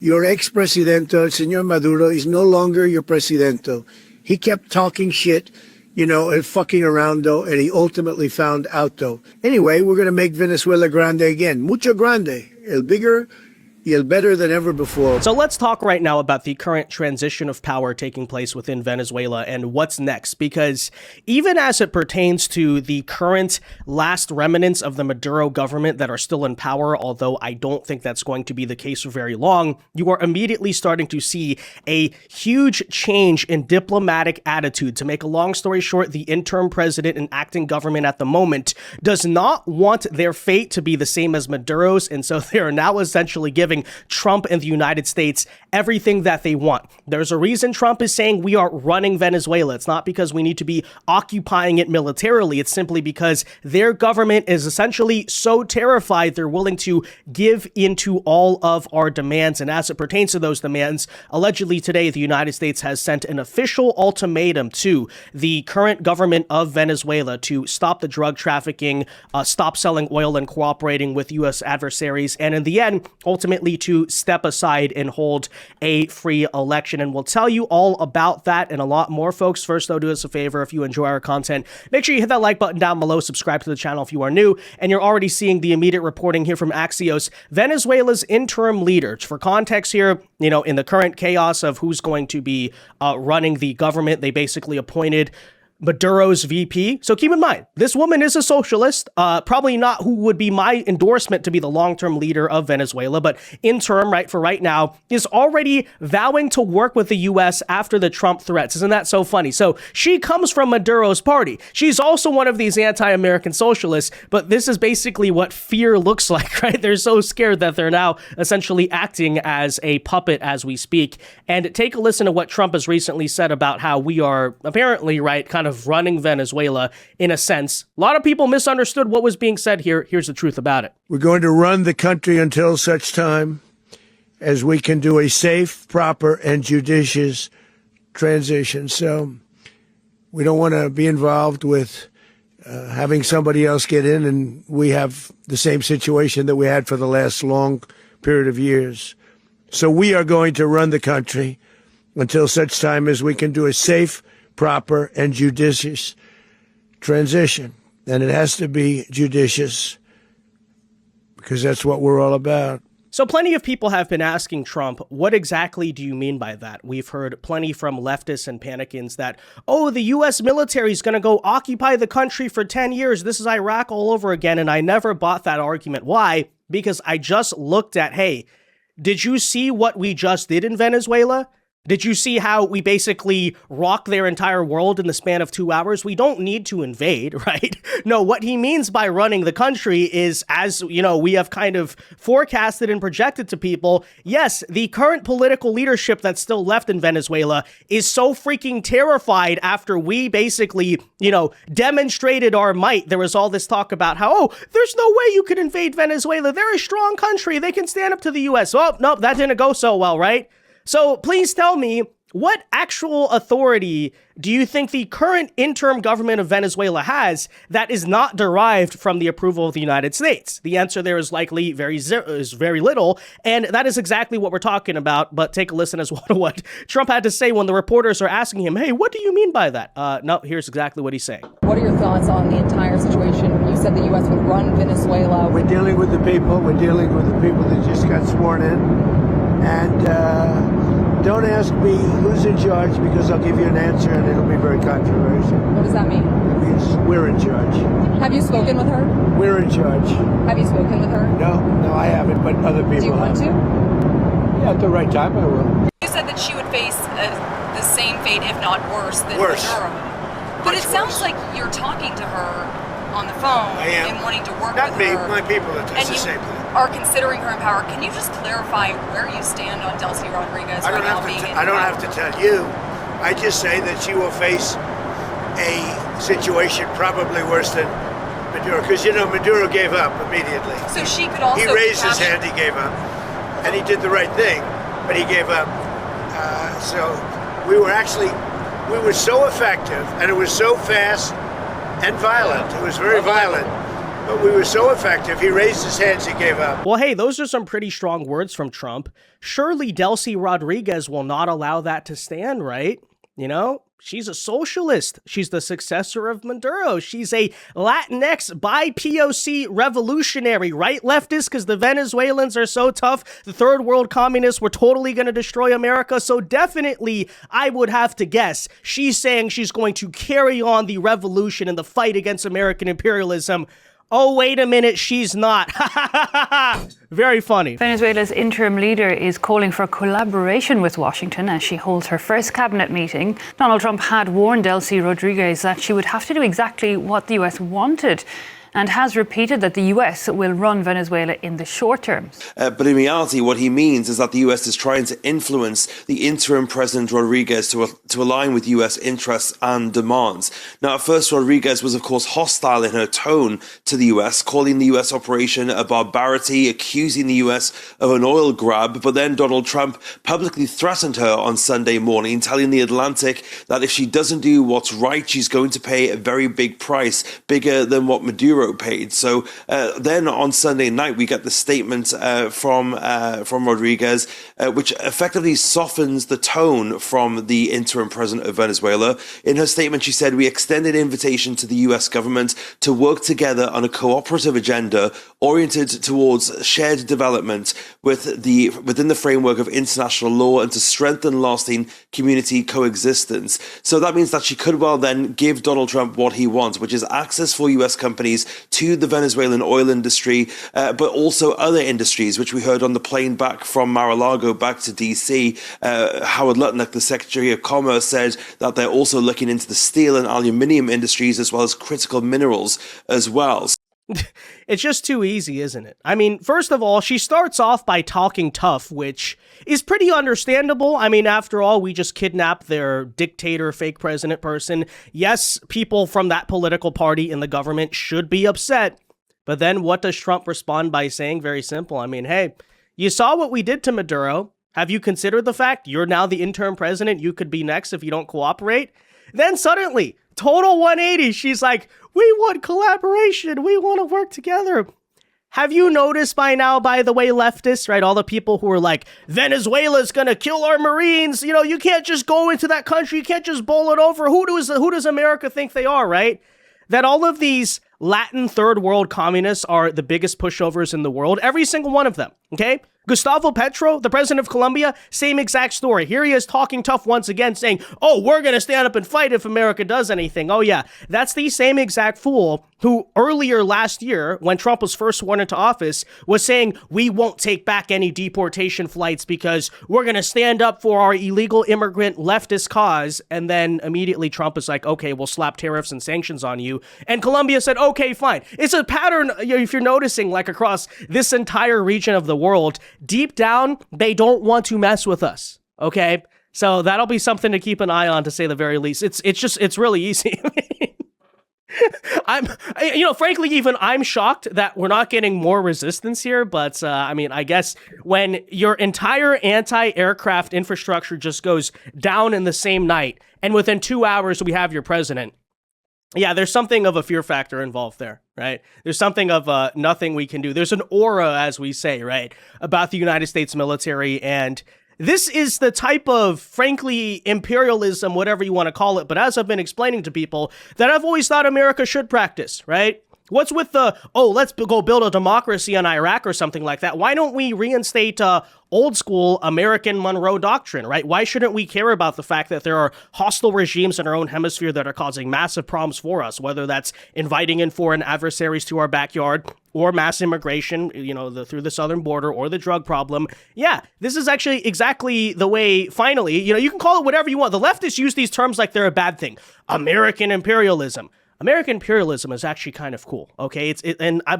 Your ex-presidente, Señor Maduro, is no longer your presidente. He kept talking shit, and fucking around, though, and he ultimately found out, though. Anyway, we're going to make Venezuela grande again. Mucho grande. El bigger y el better than ever before. So let's talk right now about the current transition of power taking place within Venezuela and what's next, because even as it pertains to the current last remnants of the Maduro government that are still in power, although I don't think that's going to be the case for very long, you are immediately starting to see a huge change in diplomatic attitude. To make a long story short, the interim president and acting government at the moment does not want their fate to be the same as Maduro's, and so they are now essentially giving Trump and the United States everything that they want. There's a reason Trump is saying we are running Venezuela. It's not because we need to be occupying it militarily. It's simply because their government is essentially so terrified they're willing to give into all of our demands. And as it pertains to those demands, allegedly today, the United States has sent an official ultimatum to the current government of Venezuela to stop the drug trafficking, stop selling oil and cooperating with U.S. adversaries, and in the end, ultimately to step aside and hold a free election. And we'll tell you all about that and a lot more, folks. First, though, do us a favor. If you enjoy our content, make sure you hit that like button down below, subscribe to the channel if you are new, and you're already seeing the immediate reporting here from Axios, Venezuela's interim leader. For context here, in the current chaos of who's going to be running the government, they basically appointed Maduro's VP. So keep in mind, this woman is a socialist, probably not who would be my endorsement to be the long-term leader of Venezuela, but interim, right, for right now, is already vowing to work with the U.S. after the Trump threats. Isn't that so funny? So she comes from Maduro's party. She's also one of these anti-American socialists, but this is basically what fear looks like, right? They're so scared that they're now essentially acting as a puppet as we speak. And take a listen to what Trump has recently said about how we are apparently, right, kind of running Venezuela in a sense. A lot of people misunderstood what was being said here. Here's the truth about it. We're going to run the country until such time as we can do a safe, proper, and judicious transition. So we don't want to be involved with having somebody else get in, and we have the same situation that we had for the last long period of years. So we are going to run the country until such time as we can do a safe, proper, and judicious transition. And it has to be judicious because that's what we're all about. So plenty of people have been asking Trump, what exactly do you mean by that? We've heard plenty from leftists and panicans that, oh, the U.S. military is going to go occupy the country for 10 years. This is Iraq all over again. And I never bought that argument. Why? Because I just looked at, hey, did you see what we just did in Venezuela? Did you see how we basically rock their entire world in the span of 2 hours? We don't need to invade, right? No, what he means by running the country is, as we have kind of forecasted and projected to people, yes, the current political leadership that's still left in Venezuela is so freaking terrified after we basically, demonstrated our might. There was all this talk about how, oh, there's no way you could invade Venezuela. They're a strong country. They can stand up to the U.S. Oh, nope, that didn't go so well, right? So please tell me, what actual authority do you think the current interim government of Venezuela has that is not derived from the approval of the United States? The answer there is likely very little, and that is exactly what we're talking about. But take a listen as well to what Trump had to say when the reporters are asking him, hey, what do you mean by that? No, here's exactly what he's saying. What are your thoughts on the entire situation? You said the U.S. would run Venezuela. We're dealing with the people. We're dealing with the people that just got sworn in. And don't ask me who's in charge, because I'll give you an answer and it'll be very controversial. What does that mean? It means we're in charge. Have you spoken with her? We're in charge. Have you spoken with her? No, I haven't, but other people have. Do you want to? Yeah, at the right time I will. You said that she would face the same fate, if not worse, than Worse. Maduro. But it sounds like you're talking to her on the phone and wanting to work Not with me, her. my people that does And the you same thing. are considering her in power. Can you just clarify where you stand on Delcy Rodriguez I right don't now have being in I don't power? have to tell you. I just say that she will face a situation probably worse than Maduro, because Maduro gave up immediately. So she could also He raised his capture- hand, he gave up, and he did the right thing, but he gave up. So we were so effective, and it was so fast and violent. It was very violent. But we were so effective, he raised his hands, he gave up. Well, hey, those are some pretty strong words from Trump. Surely Delcy Rodriguez will not allow that to stand, right? You know, she's a socialist. She's the successor of Maduro. She's a Latinx bi-POC revolutionary, right, leftist? Because the Venezuelans are so tough. The third world communists were totally going to destroy America. So definitely, I would have to guess, she's saying she's going to carry on the revolution and the fight against American imperialism. Oh, wait a minute, she's not. Very funny. Venezuela's interim leader is calling for collaboration with Washington as she holds her first cabinet meeting. Donald Trump had warned Delcy Rodriguez that she would have to do exactly what the US wanted, and has repeated that the US will run Venezuela in the short term. But in reality, what he means is that the US is trying to influence the interim President Rodriguez to align with US interests and demands. Now, at first, Rodriguez was, of course, hostile in her tone to the US, calling the US operation a barbarity, accusing the US of an oil grab. But then Donald Trump publicly threatened her on Sunday morning, telling The Atlantic that if she doesn't do what's right, she's going to pay a very big price, bigger than what Maduro paid. So then on Sunday night, we get the statement from Rodriguez, which effectively softens the tone from the interim president of Venezuela. In her statement, she said, "We extended an invitation to the US government to work together on a cooperative agenda oriented towards shared development within the framework of international law and to strengthen lasting community coexistence." So that means that she could well then give Donald Trump what he wants, which is access for US companies to the Venezuelan oil industry, but also other industries, which we heard on the plane back from Mar-a-Lago back to DC. Howard Lutnick, the Secretary of Commerce, said that they're also looking into the steel and aluminium industries as well as critical minerals as well. It's just too easy, isn't it? I mean, first of all, she starts off by talking tough, which is pretty understandable. I mean, after all, we just kidnapped their dictator, fake president person. Yes, people from that political party in the government should be upset. But then what does Trump respond by saying? Very simple. I mean, hey, you saw what we did to Maduro. Have you considered the fact you're now the interim president? You could be next if you don't cooperate. Then suddenly, total 180. She's like, we want collaboration. We want to work together. Have you noticed by now, by the way, leftists, right? All the people who are like, Venezuela's going to kill our Marines. You know, you can't just go into that country. You can't just bowl it over. Who does America think they are, right? That all of these Latin third world communists are the biggest pushovers in the world. Every single one of them, okay? Gustavo Petro, the president of Colombia, same exact story. Here he is talking tough once again, saying, oh, we're going to stand up and fight if America does anything. Oh, yeah, that's the same exact fool who earlier last year, when Trump was first sworn into office, was saying, we won't take back any deportation flights because we're going to stand up for our illegal immigrant leftist cause. And then immediately Trump is like, okay, we'll slap tariffs and sanctions on you. And Colombia said, okay, fine. It's a pattern, if you're noticing, like across this entire region of the world. Deep down, they don't want to mess with us, okay? So that'll be something to keep an eye on, to say the very least. It's really easy. Frankly, even I'm shocked that we're not getting more resistance here. But I guess when your entire anti-aircraft infrastructure just goes down in the same night, and within 2 hours we have your president, yeah, there's something of a fear factor involved there, right? There's something of nothing we can do. There's an aura, as we say, right, about the United States military. And this is the type of, frankly, imperialism, whatever you want to call it. But as I've been explaining to people, that I've always thought America should practice, right? What's with the, let's go build a democracy in Iraq or something like that? Why don't we reinstate old school American Monroe Doctrine, right? Why shouldn't we care about the fact that there are hostile regimes in our own hemisphere that are causing massive problems for us, whether that's inviting in foreign adversaries to our backyard or mass immigration, through the southern border, or the drug problem? Yeah, this is actually exactly the way, finally, you can call it whatever you want. The leftists use these terms like they're a bad thing. American imperialism. American imperialism is actually kind of cool, okay?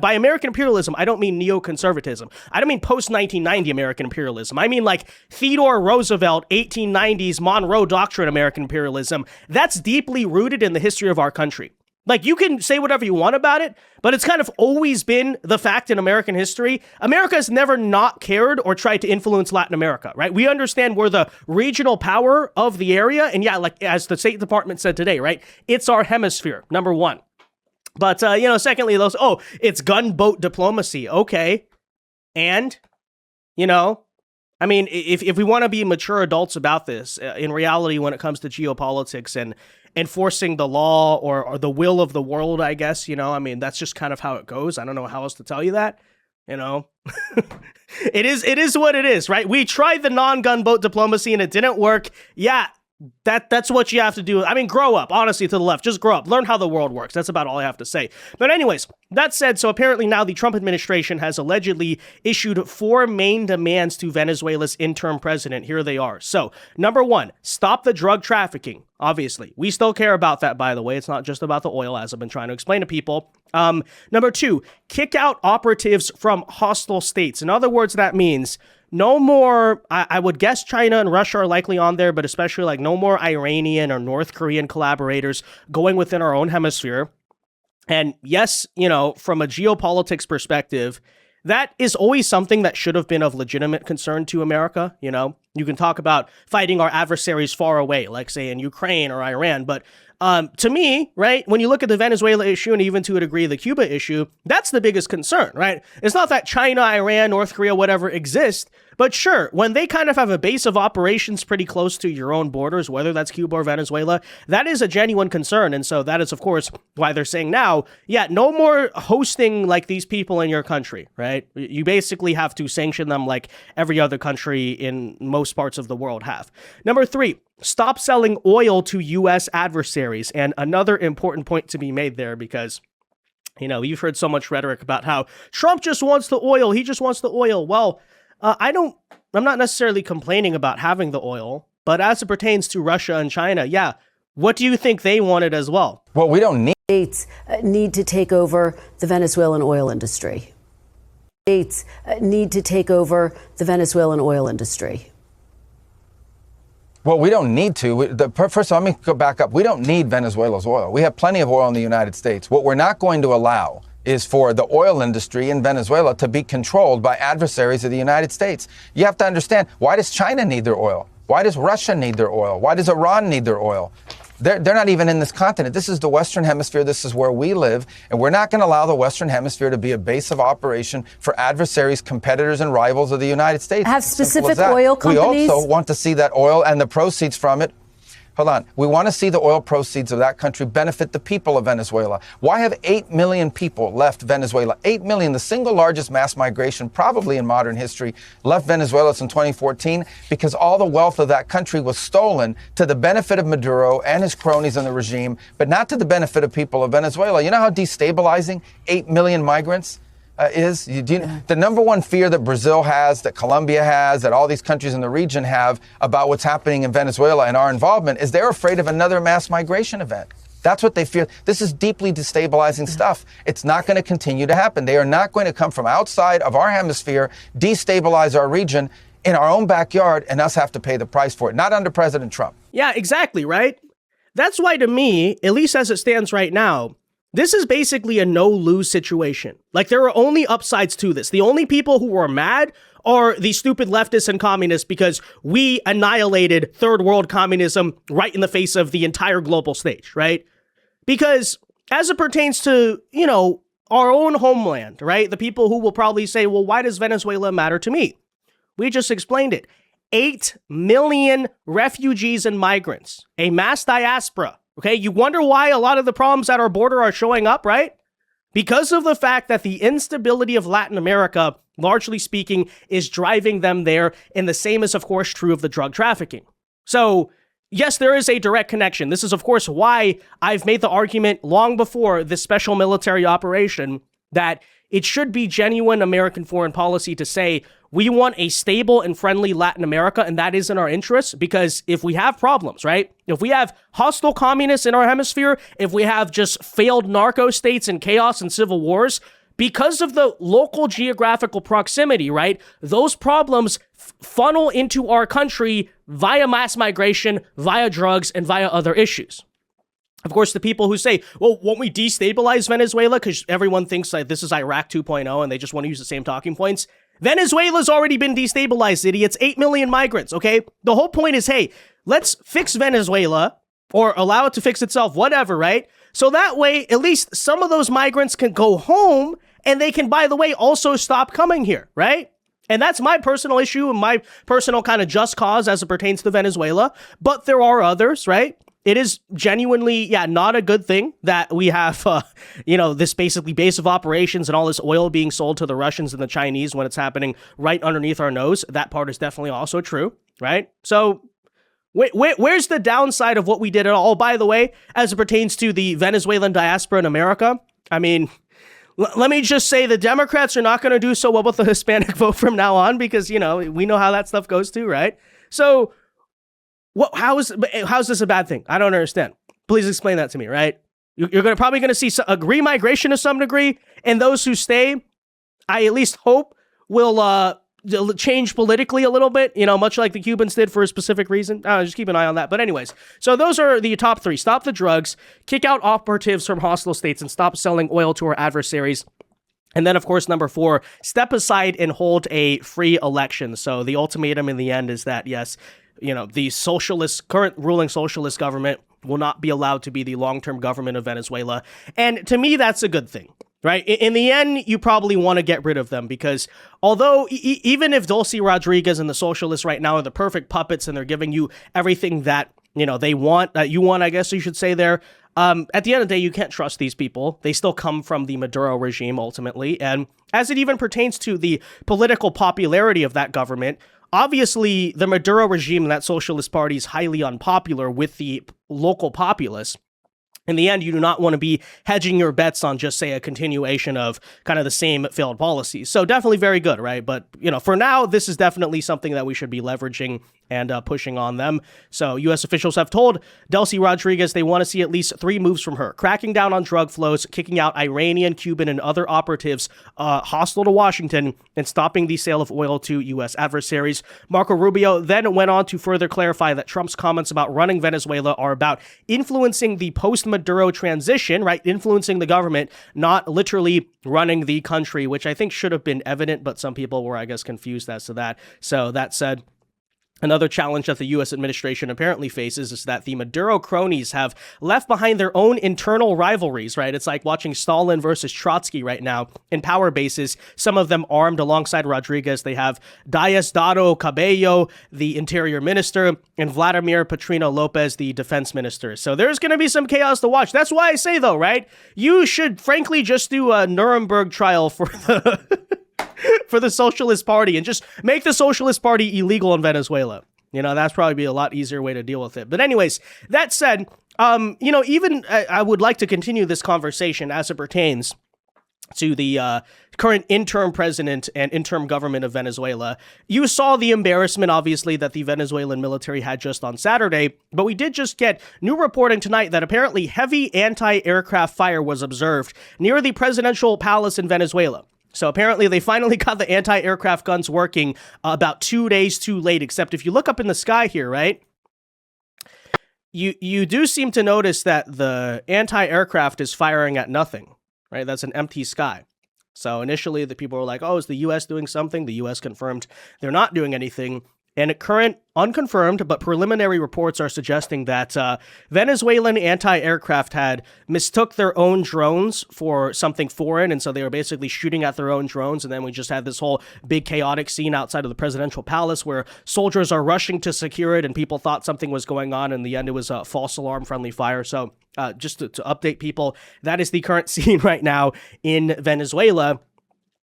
By American imperialism, I don't mean neoconservatism. I don't mean post-1990 American imperialism. I mean like Theodore Roosevelt, 1890s Monroe Doctrine American imperialism. That's deeply rooted in the history of our country. Like, you can say whatever you want about it, but it's kind of always been the fact in American history. America has never not cared or tried to influence Latin America, right? We understand we're the regional power of the area. And yeah, like as the State Department said today, right? It's our hemisphere, number one. But, secondly, it's gunboat diplomacy. Okay. And, I mean, if we want to be mature adults about this, in reality, when it comes to geopolitics and enforcing the law or the will of the world, I guess, that's just kind of how it goes. I don't know how else to tell you that, It is what it is, right? We tried the non-gunboat diplomacy and it didn't work. Yeah, that's what you have to do. I mean, grow up, honestly, to the left. Just grow up. Learn how the world works. That's about all I have to say. But anyways, that said, so apparently now the Trump administration has allegedly issued 4 main demands to Venezuela's interim president. Here they are. So, number 1, stop the drug trafficking. Obviously, we still care about that, by the way. It's not just about the oil, as I've been trying to explain to people. Number 2, kick out operatives from hostile states. In other words, that means no more, I would guess China and Russia are likely on there, but especially no more Iranian or North Korean collaborators going within our own hemisphere. And yes, from a geopolitics perspective, that is always something that should have been of legitimate concern to America. You can talk about fighting our adversaries far away, like say in Ukraine or Iran, but to me, right, when you look at the Venezuela issue and even to a degree the Cuba issue, that's the biggest concern, right? It's not that China, Iran, North Korea, whatever exist, but sure, when they kind of have a base of operations pretty close to your own borders, whether that's Cuba or Venezuela, that is a genuine concern. And so that is, of course, why they're saying now, yeah, no more hosting these people in your country, right? You basically have to sanction them like every other country in most parts of the world have. Number 3, stop selling oil to U.S. adversaries. And another important point to be made there, because, you've heard so much rhetoric about how Trump just wants the oil. He just wants the oil. Well, I'm not necessarily complaining about having the oil, but as it pertains to Russia and China, yeah, what do you think they wanted as well? Well, we don't need. States need to take over the Venezuelan oil industry. States need to take over the Venezuelan oil industry. Well, we don't need to. First of all, let me go back up. We don't need Venezuela's oil. We have plenty of oil in the United States. What we're not going to allow is for the oil industry in Venezuela to be controlled by adversaries of the United States. You have to understand, why does China need their oil? Why does Russia need their oil? Why does Iran need their oil? They're not even in this continent. This is the Western Hemisphere. This is where we live. And we're not going to allow the Western Hemisphere to be a base of operation for adversaries, competitors, and rivals of the United States. Have specific oil companies. We also want to see that oil and the proceeds from it. Hold on. We want to see the oil proceeds of that country benefit the people of Venezuela. Why have 8 million people left Venezuela? 8 million, the single largest mass migration probably in modern history, left Venezuela since 2014 because all the wealth of that country was stolen to the benefit of Maduro and his cronies in the regime, but not to the benefit of people of Venezuela. You know how destabilizing 8 million migrants is? The number one fear that Brazil has, that Colombia has, that all these countries in the region have about what's happening in Venezuela and our involvement is they're afraid of another mass migration event. That's what they fear. This is deeply destabilizing stuff. It's not going to continue to happen. They are not going to come from outside of our hemisphere, destabilize our region in our own backyard, and us have to pay the price for it. Not under President Trump. Yeah, exactly, right? That's why, to me, at least as it stands right now, this is basically a no-lose situation. There are only upsides to this. The only people who are mad are the stupid leftists and communists because we annihilated third world communism right in the face of the entire global stage, right? Because as it pertains to, our own homeland, right? The people who will probably say, well, why does Venezuela matter to me? We just explained it. 8 million refugees and migrants, a mass diaspora. Okay, you wonder why a lot of the problems at our border are showing up, right? Because of the fact that the instability of Latin America, largely speaking, is driving them there, and the same is, of course, true of the drug trafficking. So, yes, there is a direct connection. This is, of course, why I've made the argument long before this special military operation that it should be genuine American foreign policy to say, we want a stable and friendly Latin America, and that is in our interests, because if we have problems, right? If we have hostile communists in our hemisphere, if we have just failed narco states and chaos and civil wars, because of the local geographical proximity, right? Those problems funnel into our country via mass migration, via drugs, and via other issues. Of course, the people who say, well, won't we destabilize Venezuela? Because everyone thinks this is Iraq 2.0 and they just want to use the same talking points. Venezuela's already been destabilized, idiots. 8 million migrants, okay? The whole point is, hey, let's fix Venezuela or allow it to fix itself, whatever, right? So that way, at least some of those migrants can go home and they can, by the way, also stop coming here, right? And that's my personal issue and my personal kind of just cause as it pertains to Venezuela. But there are others, right? It is genuinely, not a good thing that we have, this basically base of operations and all this oil being sold to the Russians and the Chinese when it's happening right underneath our nose. That part is definitely also true, right? So where's the downside of what we did at all? Oh, by the way, as it pertains to the Venezuelan diaspora in America, I mean, let me just say the Democrats are not going to do so well with the Hispanic vote from now on because, we know how that stuff goes too, right? So how's this a bad thing? I don't understand. Please explain that to me, right? You're probably going to see a remigration to some degree, and those who stay, I at least hope, will change politically a little bit, much like the Cubans did for a specific reason. Just keep an eye on that. But anyways, so those are the top three. Stop the drugs, kick out operatives from hostile states, and stop selling oil to our adversaries. And then, of course, number 4, step aside and hold a free election. So the ultimatum in the end is that, yes, the current ruling socialist government will not be allowed to be the long-term government of Venezuela. And to me, that's a good thing, right? In the end, you probably want to get rid of them because although even if Delcy Rodriguez and the socialists right now are the perfect puppets and they're giving you everything that, they want, you want, I guess you should say there, at the end of the day, you can't trust these people. They still come from the Maduro regime ultimately. And as it even pertains to the political popularity of that government, obviously, the Maduro regime and that Socialist Party is highly unpopular with the local populace. In the end, you do not want to be hedging your bets on just, say, a continuation of kind of the same failed policies. So definitely very good, right? But, for now, this is definitely something that we should be leveraging and pushing on them. So U.S. officials have told Delcy Rodriguez they want to see at least 3 moves from her: cracking down on drug flows, kicking out Iranian, Cuban, and other operatives hostile to Washington, and stopping the sale of oil to U.S. adversaries. Marco Rubio then went on to further clarify that Trump's comments about running Venezuela are about influencing the post-Maduro transition, right? Influencing the government, not literally running the country, which I think should have been evident, but some people were, I guess, confused as to that. So that said, another challenge that the U.S. administration apparently faces is that the Maduro cronies have left behind their own internal rivalries, right? It's like watching Stalin versus Trotsky right now in power bases, some of them armed alongside Rodriguez. They have Diosdado Cabello, the interior minister, and Vladimir Petrino Lopez, the defense minister. So there's going to be some chaos to watch. That's why I say, though, right? You should, frankly, just do a Nuremberg trial for the... for the Socialist Party and just make the Socialist Party illegal in Venezuela. That's probably be a lot easier way to deal with it. But anyways, that said, even I would like to continue this conversation as it pertains to the current interim president and interim government of Venezuela. You saw the embarrassment, obviously, that the Venezuelan military had just on Saturday, but we did just get new reporting tonight that apparently heavy anti-aircraft fire was observed near the presidential palace in Venezuela. So apparently they finally got the anti-aircraft guns working about 2 days too late, except if you look up in the sky here, right? You do seem to notice that the anti-aircraft is firing at nothing, right? That's an empty sky. So initially the people were like, oh, is the U.S. doing something? The U.S. confirmed they're not doing anything. And current, unconfirmed, but preliminary reports are suggesting that Venezuelan anti-aircraft had mistook their own drones for something foreign, and so they were basically shooting at their own drones, and then we just had this whole big chaotic scene outside of the presidential palace where soldiers are rushing to secure it, and people thought something was going on. In the end, it was a false alarm-friendly fire. So just to update people, that is the current scene right now in Venezuela.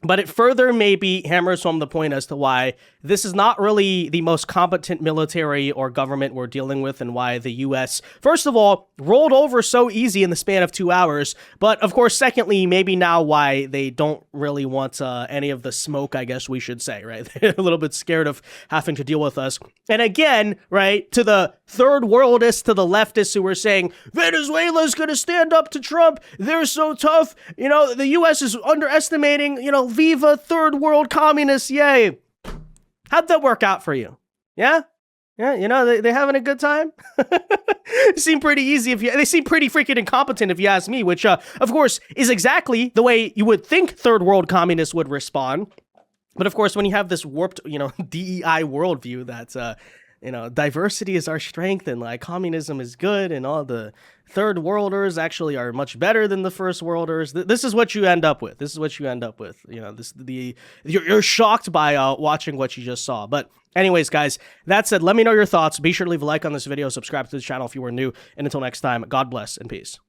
But it further maybe hammers home the point as to why this is not really the most competent military or government we're dealing with, and why the U.S., first of all, rolled over so easy in the span of 2 hours. But of course, secondly, maybe now why they don't really want any of the smoke, I guess we should say, right? They're a little bit scared of having to deal with us. And again, right, to the third worldists, to the leftists who were saying, Venezuela's going to stand up to Trump. They're so tough. The U.S. is underestimating, Viva third world communists, yay. How'd that work out for you? Yeah? Yeah, they having a good time? They seem pretty easy they seem pretty freaking incompetent if you ask me, which of course is exactly the way you would think third world communists would respond. But of course, when you have this warped, DEI worldview, diversity is our strength, and like communism is good, and all the third worlders actually are much better than the first worlders. This is what you end up with. You're shocked by watching what you just saw. But anyways, guys, that said, let me know your thoughts. Be sure to leave a like on this video, subscribe to the channel if you were new, and until next time, God bless and peace.